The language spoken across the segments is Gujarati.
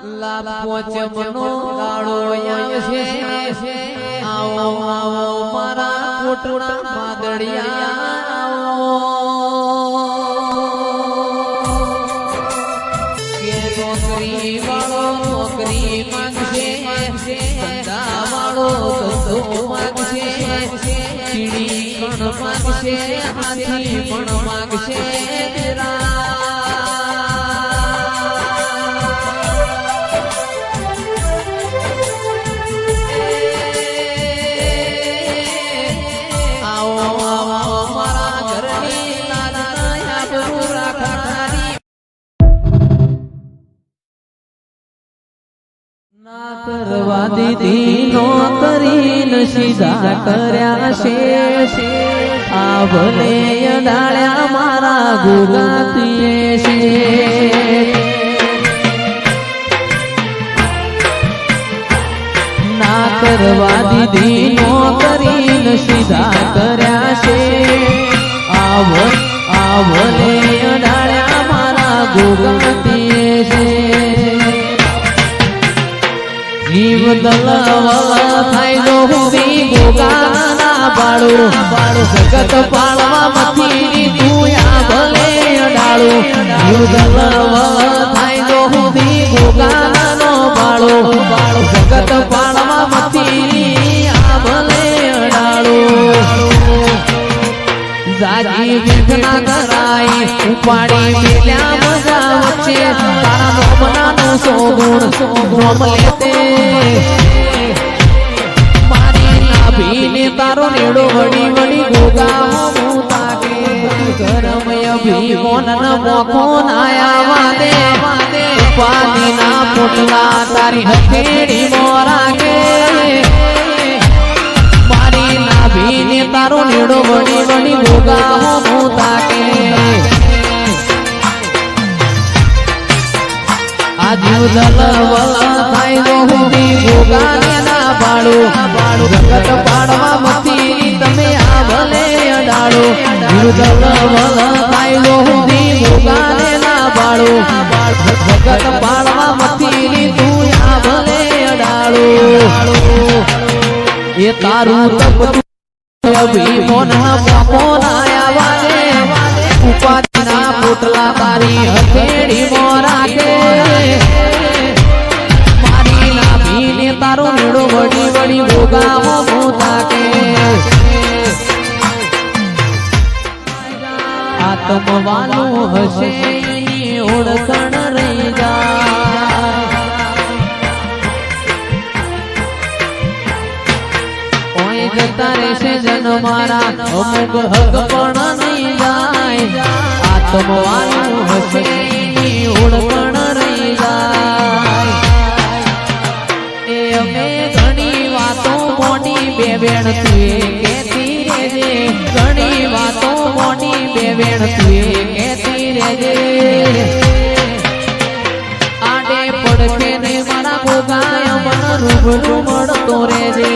પોચમનો ગાળો આવશે આવો આવો મારા કોટડા માદડિયા આવો કે નોકરી વાળો નોકરી માંગશે ધંધા વાળો ધંધો માંગશે ચીડી પણ માંગશે હાથી પણ માંગશે કરવા દીધી નોકરીને સીધા કર્યા છે આ ભલે અડાળ્યા મારા ગુગાતીએ છે ના કરવા દીધી નોકરીને સીધા કર્યા છે આ ભલે અડાળ્યા મારા ગુગાતીએ છે જીવ દલવલ થાય જો હુંદી ગોગાના બાળું જગત પાળવા મથી દુયા ભલે અડાળું જીવ દલવલ થાય જો હુંદી ગોગાનો બાળું જગત પાળવા મથી આ ભલે અડાળું જાજી વિઘ્ના કરાય ઉપાડી મેલ્યા મજા વચ્ચે તારા નોમનાનું સોગુણ નોમ લેતે મારી નાભીને તારો નેડો વડી વડી ગોગા હું તાકે ગરમય ભીમોન મોખો નાયા વાદે ઉપાડીના પોટલા તારી હથેળી મોરાગે ભીને તારો નેડો વડી વડી ગોગા હું તાકે આ જીવ દલવલ થાય જો હુંદી ગોગાને ના પાડું જગત પાડવા મથી તમે આ ભલે અડાળો જીવ દલવલ થાય જો હુંદી ગોગાને ના પાડું જગત પાડવા મથી તું આ ભલે અડાળો એ તારું તપ ભીમોના મોકોના વાગે ઉપાધિના પોટલા તારી હથેળી મોરાગે મારી નાભીને તારો નેડો વડી વડી ગોગા હું તાકે આત્મવાનું હશે એની ઓળખણ રહી જાય જતા રહેશે જન મારા અમુક હક પણ નહીં જાય આત્મવાનું હશે એની ઓળખણ રહી જાય એ અમે ઘણી વાતો મોટી બે વેણ તુએ કહેતી રહેજે ઘણી વાતો મોટી બે વેણ તુએ કહેતી રહેજે આડે પડખે ને મારા ગોગાય પણ રૂબરૂ મળતો રહેજે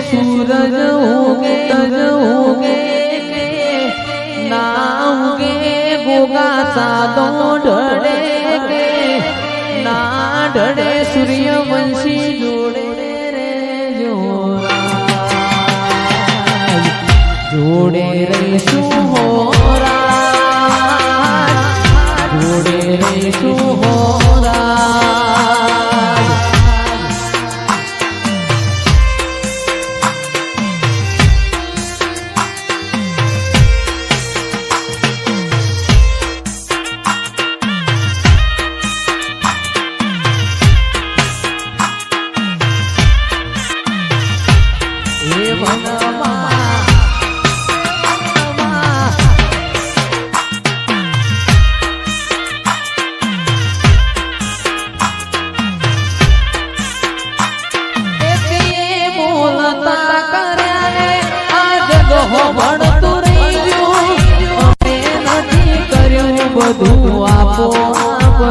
सूरज उगे ना उगे गोगा सादो ढड़े ना ढड़े सूर्यवंशी जोड़े रे जोड़े रे सुहोरा जोड़े रे सुहोरा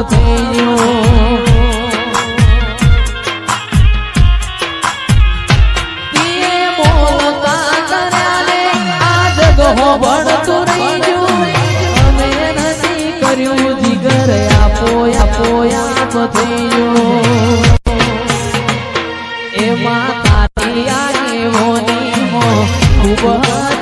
થઈ ગયો હો બળતું રહી ગયું અમે નથી કર્યું જીગર આપો આપો આપ થઈ ગયો એમાં તારી આગેવાની મો ખૂબ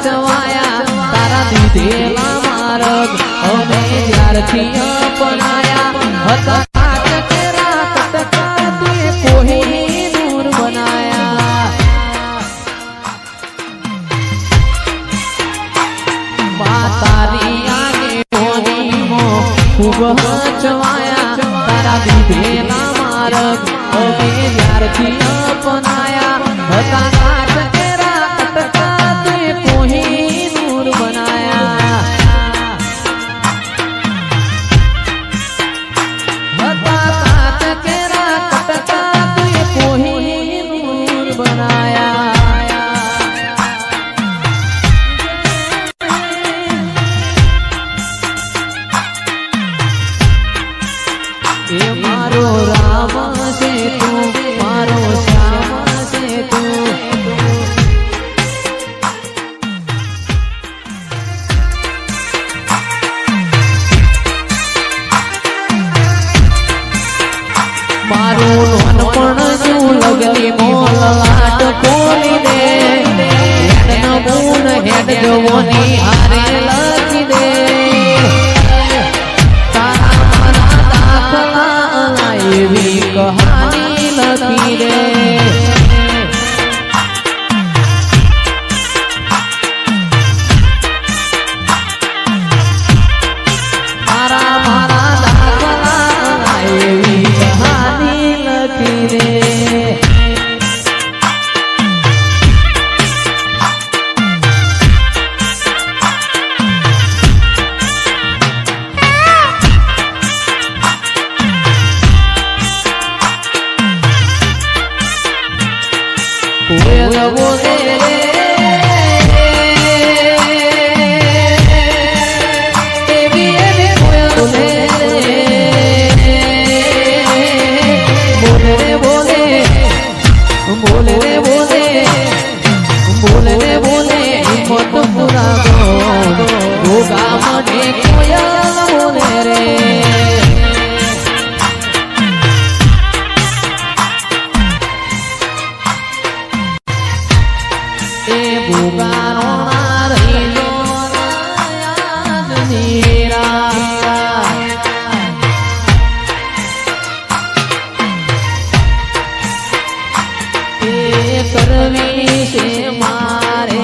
ચવાયા તારા દીધેલા માર્ગ અમે ત્યારથી અપનાયા હતા કટકેરા કટકા તે કોઈ દૂર બનાયા તારી આગેવાની મો ખૂબ ચવાયા તારા દીધેલા માર્ગ અમે ત્યારથી અપનાયા હતા કાટકેરા કટકા તે કોઈ દૂર બનાયા હતા કાટકેરા કટકા તે કોઈ દૂર બનાયા એ મારો રામ છે તું મારો શ્યામ છે તું મારું નાનપણ શું લગલી મોલલાટ ખોલી દે હેડ નમૂન હેડ જવોની હારે લખી દે એવી કહાની લખી દે મારા મારા દાખલા એવી કહાની લખી દે કોયલ બોલે એવી એવી કોયલ બોલે બોલે રે બોલે બોલે રે બોલે બોલે રે બોલે હિંમત પૂરા ગોગા મને કોયલ બોલે રે ભૂગાનો રહીલો કરવી છે મારે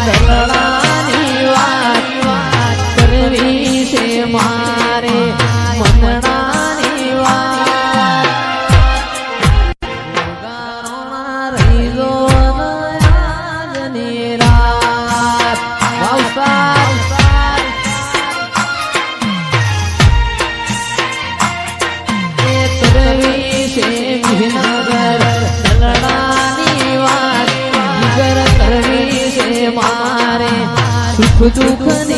દલડાની વાત કરવી છે મારે મનડાની વાત ભૂગાનો રહીલો મારે સુખ દુઃખ